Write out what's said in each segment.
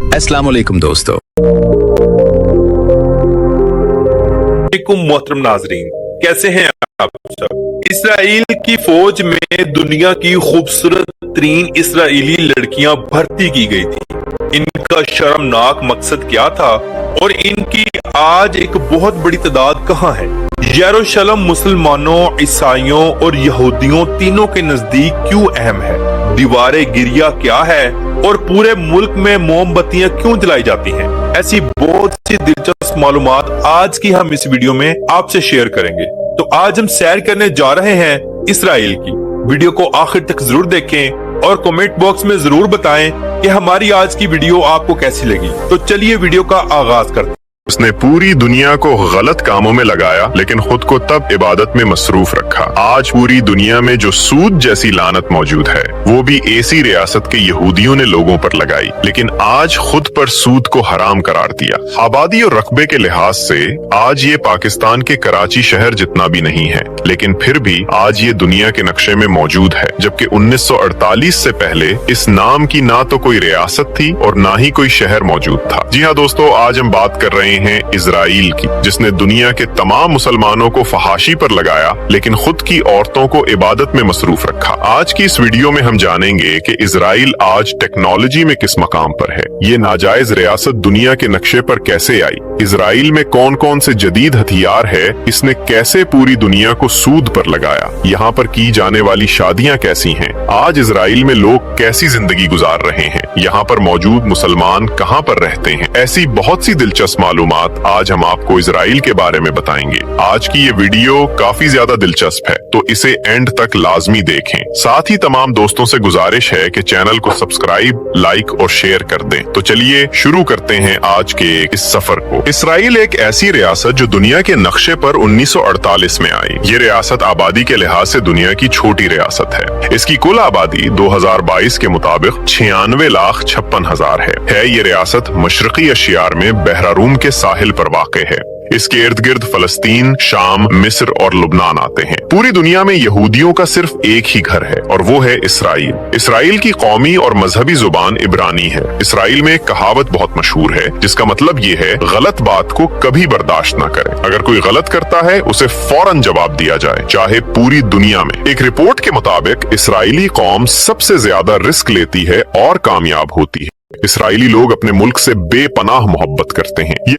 अस्सलाम वालेकुम दोस्तों। मोहतरम नाजरीन, कैसे हैं आप सब। इसराइल की फौज में दुनिया की खूबसूरत तरीन इसराइली लड़कियां भर्ती की गई थी। इनका शर्मनाक मकसद क्या था और इनकी आज एक बहुत बड़ी तादाद कहां है। यरूशलेम मुसलमानों, ईसाइयों और यहूदियों तीनों के नजदीक क्यों अहम है। दीवारे गिरिया क्या है और पूरे मुल्क में मोमबत्तियां क्यों जलाई जाती हैं। ऐसी बहुत सी दिलचस्प मालूमात आज की हम इस वीडियो में आपसे शेयर करेंगे। तो आज हम सैर करने जा रहे हैं इसराइल की। वीडियो को आखिर तक जरूर देखें और कमेंट बॉक्स में जरूर बताएं कि हमारी आज की वीडियो आपको कैसी लगी। तो चलिए वीडियो का आगाज करते हैं। उसने पूरी दुनिया को गलत कामों में लगाया, लेकिन खुद को तब इबादत में मसरूफ रखा। आज पूरी दुनिया में जो सूद जैसी लानत मौजूद है, वो भी ऐसी रियासत के यहूदियों ने लोगों पर लगाई, लेकिन आज खुद पर सूद को हराम करार दिया। आबादी और रकबे के लिहाज से आज ये पाकिस्तान के कराची शहर जितना भी नहीं है, लेकिन फिर भी आज ये दुनिया के नक्शे में मौजूद है। जबकि 1948 से पहले इस नाम की ना तो कोई रियासत थी और ना ही कोई शहर मौजूद था। जी हाँ दोस्तों, आज हम बात कर रहे हैं इजराइल की, जिसने दुनिया के तमाम मुसलमानों को फहाशी पर लगाया, लेकिन खुद की औरतों को इबादत में मसरूफ रखा। आज की इस वीडियो में हम जानेंगे कि इजराइल आज टेक्नोलॉजी में किस मकाम पर है, ये नाजायज रियासत दुनिया के नक्शे पर कैसे आई, इजराइल में कौन कौन से जदीद हथियार है, इसने कैसे पूरी दुनिया को सूद पर लगाया, यहाँ पर की जाने वाली शादियां कैसी हैं, आज इजराइल में लोग कैसी जिंदगी गुजार रहे हैं, यहाँ पर मौजूद मुसलमान कहाँ पर रहते हैं। ऐसी बहुत सी दिलचस्प मालूमात आज हम आपको इजराइल के बारे में बताएंगे। आज की ये वीडियो काफी ज्यादा दिलचस्प है, तो इसे एंड तक लाजमी देखें। साथ ही तमाम दोस्तों से गुजारिश है कि चैनल को सब्सक्राइब, लाइक और शेयर कर दें। तो चलिए शुरू करते हैं आज के इस सफर को। इसराइल एक ऐसी रियासत जो दुनिया के नक्शे पर 1948 में आई। ये रियासत आबादी के लिहाज से दुनिया की छोटी रियासत है। इसकी कुल आबादी 2022 के मुताबिक 96,56,000 है। ये रियासत मशरकी एशिया में बहरारूम के साहिल पर वाक़े है। इसके इर्द गिर्द फलस्तीन, शाम, मिस्र और लुबनान आते हैं। पूरी दुनिया में यहूदियों का सिर्फ एक ही घर है और वो है इसराइल। इसराइल की कौमी और मजहबी जुबान इब्रानी है। इसराइल में एक कहावत बहुत मशहूर है, जिसका मतलब ये है, गलत बात को कभी बर्दाश्त ना करें। अगर कोई गलत करता है उसे फौरन जवाब दिया जाए, चाहे पूरी दुनिया में। एक रिपोर्ट के मुताबिक इसराइली कौम सबसे ज्यादा रिस्क लेती है और कामयाब होती है। इसराइली लोग अपने मुल्क से बेपनाह मोहब्बत करते हैं।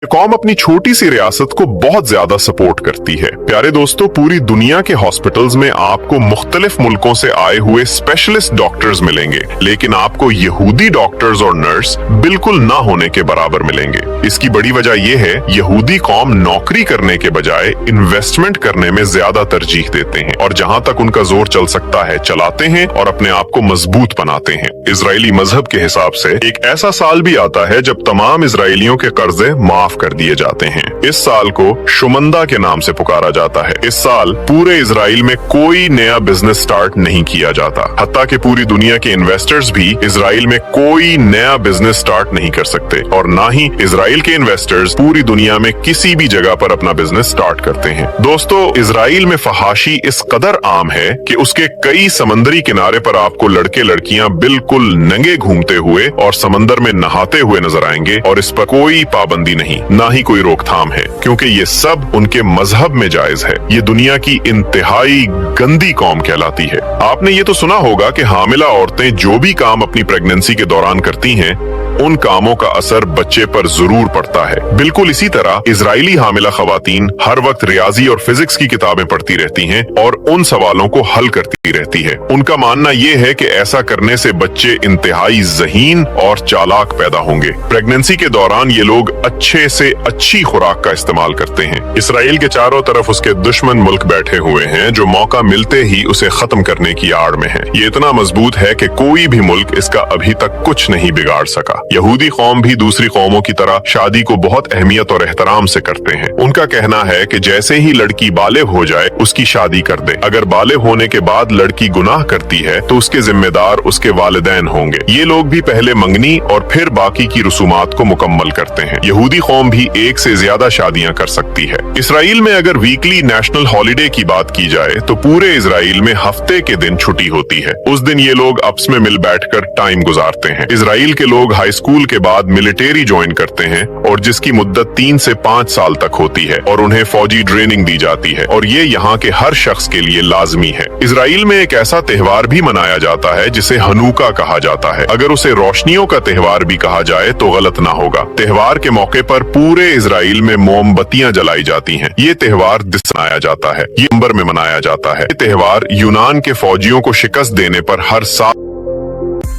कौम अपनी छोटी सी रियासत को बहुत ज्यादा सपोर्ट करती है। प्यारे दोस्तों, पूरी दुनिया के हॉस्पिटल्स में आपको मुख्तलिफ मुल्कों से आए हुए स्पेशलिस्ट डॉक्टर्स मिलेंगे, लेकिन आपको यहूदी डॉक्टर्स और नर्स बिल्कुल ना होने के बराबर मिलेंगे। इसकी बड़ी वजह यह है, यहूदी कौम नौकरी करने के बजाय इन्वेस्टमेंट करने में ज्यादा तरजीह देते हैं और जहां तक उनका जोर चल सकता है चलाते हैं और अपने आप को मजबूत बनाते हैं। इजरायली मजहब के हिसाब से एक ऐसा साल भी आता है जब तमाम इजरायलियों के कर्जे माफ कर दिए जाते हैं। इस साल को शुमंदा के नाम से पुकारा जाता है। इस साल पूरे इजराइल में कोई नया बिजनेस स्टार्ट नहीं किया जाता। हत्ता कि पूरी दुनिया के इन्वेस्टर्स भी इजराइल में कोई नया बिजनेस स्टार्ट नहीं कर सकते और ना ही इजराइल के इन्वेस्टर्स पूरी दुनिया में किसी भी जगह पर अपना बिजनेस स्टार्ट करते हैं। दोस्तों, इजराइल में फहाशी इस कदर आम है कि उसके कई समंदरी किनारे पर आपको लड़के लड़कियां बिल्कुल नंगे घूमते हुए और समंदर में नहाते हुए नजर आएंगे और इस पर कोई पाबंदी नहीं, ना ही कोई रोकथाम है, क्योंकि ये सब उनके मजहब में जायज है। ये दुनिया की इंतहाई गंदी कौम कहलाती है। आपने ये तो सुना होगा कि हामिला औरतें जो भी काम अपनी प्रेगनेंसी के दौरान करती हैं, उन कामों का असर बच्चे पर जरूर पड़ता है। बिल्कुल इसी तरह इजरायली हामिला खवातीन हर वक्त रियाजी और फिजिक्स की किताबें पढ़ती रहती हैं और उन सवालों को हल करती रहती है। उनका मानना यह है कि ऐसा करने से बच्चे इंतहाई ज़हीन और चालाक पैदा होंगे। प्रेगनेंसी के दौरान ये लोग अच्छे से अच्छी खुराक का इस्तेमाल करते हैं। इसराइल के चारों तरफ उसके दुश्मन मुल्क बैठे हुए हैं जो मौका मिलते ही उसे खत्म करने की आड़ में है। ये इतना मजबूत है कि कोई भी मुल्क इसका अभी तक कुछ नहीं बिगाड़ सका। यहूदी कौम भी दूसरी कौमों की तरह शादी को बहुत अहमियत और एहतराम से करते हैं। उनका कहना है कि जैसे ही लड़की बालिग हो जाए उसकी शादी कर दे। अगर बालिग होने के बाद लड़की गुनाह करती है तो उसके जिम्मेदार उसके वालिदैन होंगे। ये लोग भी पहले मंगनी और फिर बाकी की रसूमात को मुकम्मल करते हैं। यहूदी कौम भी एक से ज्यादा शादियां कर सकती है। इसराइल में अगर वीकली नेशनल हॉलिडे की बात की जाए तो पूरे इसराइल में हफ्ते के दिन छुट्टी होती है। उस दिन ये लोग आपस में मिल बैठकर टाइम गुजारते हैं। इसराइल के लोग हाई स्कूल के बाद मिलिट्री ज्वाइन करते हैं और जिसकी मुद्दत 3 से 5 साल तक होती है और उन्हें फौजी ट्रेनिंग दी जाती है और ये यहाँ के हर शख्स के लिए लाजमी है। इसराइल में एक ऐसा त्योहार भी मनाया जाता है जिसे हनूका कहा जाता है। अगर उसे रोशनियों का त्योहार भी कहा जाए तो गलत ना होगा। त्योहार के मौके पर पूरे इसराइल में मोमबत्तियां जलाई जाती हैं। ये त्योहार मनाया जाता है। ये नवंबर में मनाया जाता है। ये त्योहार यूनान के फौजियों को शिकस्त देने पर हर साल।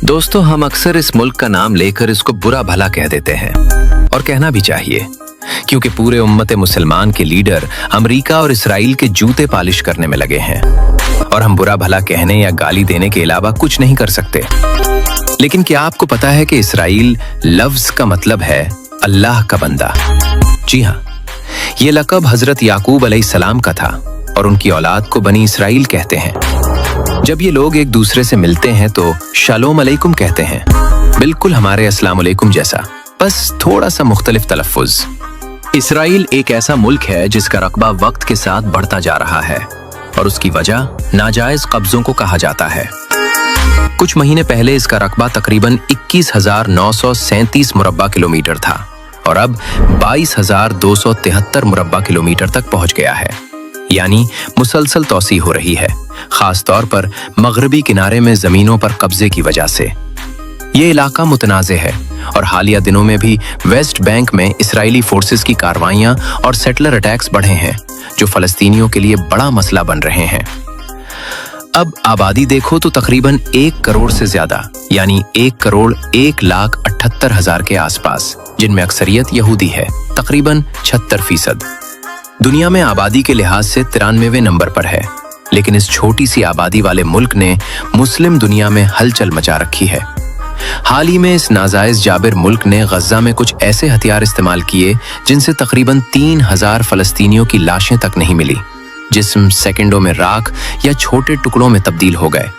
दोस्तों, हम अक्सर इस मुल्क का नाम लेकर इसको बुरा भला कह देते हैं और कहना भी चाहिए, क्योंकि पूरे उम्मत मुसलमान के लीडर अमेरिका और इसराइल के जूते पालिश करने में लगे हैं और हम बुरा भला कहने या गाली देने के अलावा कुछ नहीं कर सकते। लेकिन क्या आपको पता है कि इसराइल लफ्ज का मतलब है अल्लाह का बंदा? जी हाँ, ये लक़ब हजरत याकूब अलैहिस्सलाम का था और उनकी औलाद को बनी इसराइल कहते हैं। जब ये लोग एक दूसरे से मिलते हैं तो शालोम अलैकुम कहते हैं, बिल्कुल हमारे अस्सलाम अलैकुम जैसा, बस थोड़ा सा मुख्तलिफ तलफ़्फ़ुज़। इसराइल एक ऐसा मुल्क है जिसका रकबा वक्त के साथ बढ़ता जा रहा है और उसकी वजह नाजायज कब्जों को कहा जाता है। कुछ महीने पहले इसका रकबा तकरीबन 21,937 मुरब्बा किलोमीटर था और अब 22,273 मुरब्बा किलोमीटर तक पहुंच गया है। यानी मुसलसल तौसी हो रही है, खास तौर पर मगरबी किनारे में जमीनों पर कब्जे की वजह से। ये इलाका मुतनाज़े है और हालिया दिनों में भी वेस्ट बैंक में इसराइली फोर्सेस की कार्रवाइयां और सेटलर अटैक्स बढ़े हैं, जो फलस्तीनियों के लिए बड़ा मसला बन रहे हैं। अब आबादी देखो तो तकरीबन 1 करोड़ से ज्यादा, यानी 1,01,78,000 के आसपास, जिनमें अक्सरियत यहूदी है, तकरीबन 76%। दुनिया में आबादी के लिहाज से 93वें नंबर पर है, लेकिन इस छोटी सी आबादी वाले मुल्क ने मुस्लिम दुनिया में हलचल मचा रखी है। हाल ही में इस नाजायज जाबिर मुल्क ने गज्जा में कुछ ऐसे हथियार इस्तेमाल किए जिनसे तकरीबन 3,000 फलस्तीनियों की लाशें तक नहीं मिली। जिस्म सेकंडों में राख या छोटे टुकड़ों में तब्दील हो गए।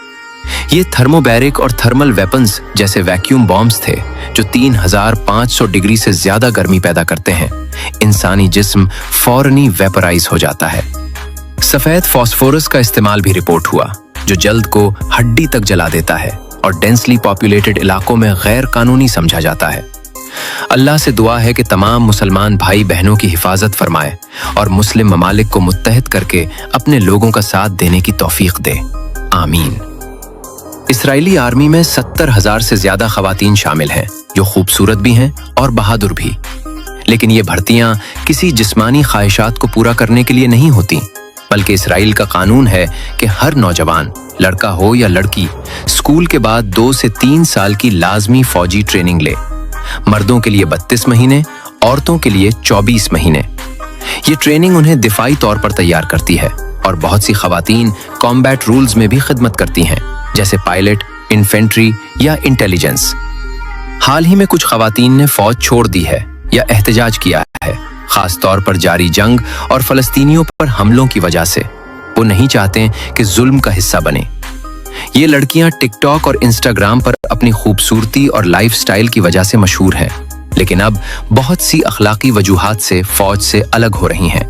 ये थर्मोबैरिक और थर्मल वेपन्स जैसे वैक्यूम बॉम्ब्स थे जो 3,500 डिग्री से ज्यादा गर्मी पैदा करते हैं। इंसानी जिस्म फौरनी वेपराइज हो जाता है। सफेद फास्फोरस का इस्तेमाल भी रिपोर्ट हुआ, जो जल्द को हड्डी तक जला देता है और डेंसली पॉपुलेटेड इलाकों में गैर कानूनी समझा जाता है। अल्लाह से दुआ है कि तमाम मुसलमान भाई बहनों की हिफाजत फरमाए और मुस्लिम ममालिक को मुत्तहिद करके अपने लोगों का साथ देने की तौफीक दे, आमीन। इसराइली आर्मी में 70,000 से ज्यादा खवातीन शामिल हैं, जो खूबसूरत भी हैं और बहादुर भी। लेकिन ये भर्तियां किसी जिस्मानी ख्वाहिशात को पूरा करने के लिए नहीं होती, बल्कि इसराइल का कानून है कि हर नौजवान, लड़का हो या लड़की, स्कूल के बाद 2 से 3 साल की लाजमी फौजी ट्रेनिंग ले। मर्दों के लिए 32 महीने, औरतों के लिए 24 महीने। ये ट्रेनिंग उन्हें दिफाई तौर पर तैयार करती है और बहुत सी खवातीन कॉम्बैट रूल्स में भी खिदमत करती हैं, जैसे पायलट, इन्फेंट्री या इंटेलिजेंस। हाल ही में कुछ खवातीन ने फौज छोड़ दी है या एहतजाज किया है, खास तौर पर जारी जंग और फलस्तीनियों पर हमलों की वजह से। वो नहीं चाहते कि जुल्म का हिस्सा बने। ये लड़कियां टिकटॉक और इंस्टाग्राम पर अपनी खूबसूरती और लाइफस्टाइल की वजह से मशहूर हैं, लेकिन अब बहुत सी अखलाकी वजूहात से फौज से अलग हो रही हैं।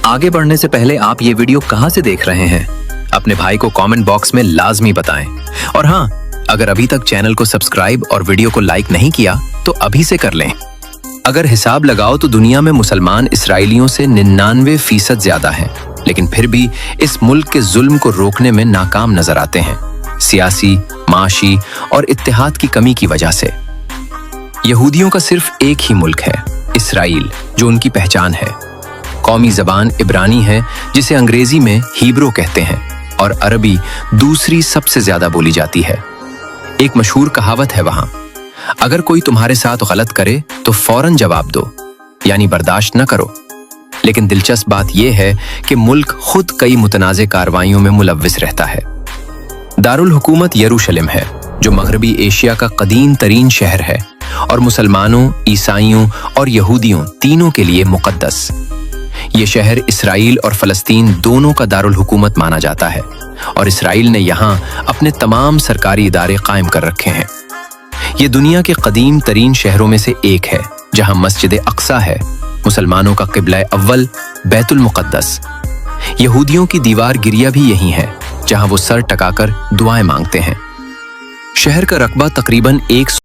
आगे बढ़ने से पहले आप ये वीडियो कहां से देख रहे हैं, अपने भाई को कमेंट बॉक्स में लाजमी बताएं। और हाँ, अगर अभी तक चैनल को सब्सक्राइब और वीडियो को लाइक नहीं किया तो अभी से कर लें। अगर हिसाब लगाओ तो दुनिया में मुसलमान इसराइलियों से 99% ज्यादा हैं, लेकिन फिर भी इस मुल्क के जुल्म को रोकने में नाकाम नजर आते हैं, सियासी, माशी और इत्तेहाद की कमी की वजह से। यहूदियों का सिर्फ एक ही मुल्क है, इसराइल, जो उनकी पहचान है। कौमी जबान इब्रानी है, जिसे अंग्रेजी में हीब्रो कहते हैं, और अरबी दूसरी सबसे ज्यादा बोली जाती है। एक मशहूर कहावत है वहां, अगर कोई तुम्हारे साथ गलत करे तो फौरन जवाब दो, यानी बर्दाश्त न करो। लेकिन दिलचस्प बात यह है कि मुल्क खुद कई मुतनाज़े कार्रवाइयों में मुलव्विस रहता है। दारुल हुकूमत यरूशलेम है, जो मगरबी एशिया का कदीम तरीन शहर है और मुसलमानों, ईसाइयों और यहूदियों तीनों के लिए मुकद्दस। ये शहर इसराइल और फलस्तीन दोनों का दारुल हुकूमत माना जाता है और इसराइल ने यहाँ अपने तमाम सरकारी इदारे कायम कर रखे हैं। ये दुनिया के कदीम तरीन शहरों में से एक है जहाँ मस्जिद अक्सा है, मुसलमानों का क़िबला अव्वल बैतुल मुक़द्दस। यहूदियों की दीवार गिरिया भी यही है जहाँ वो सर टकाकर दुआएं मांगते हैं। शहर का रकबा तकरीबन 100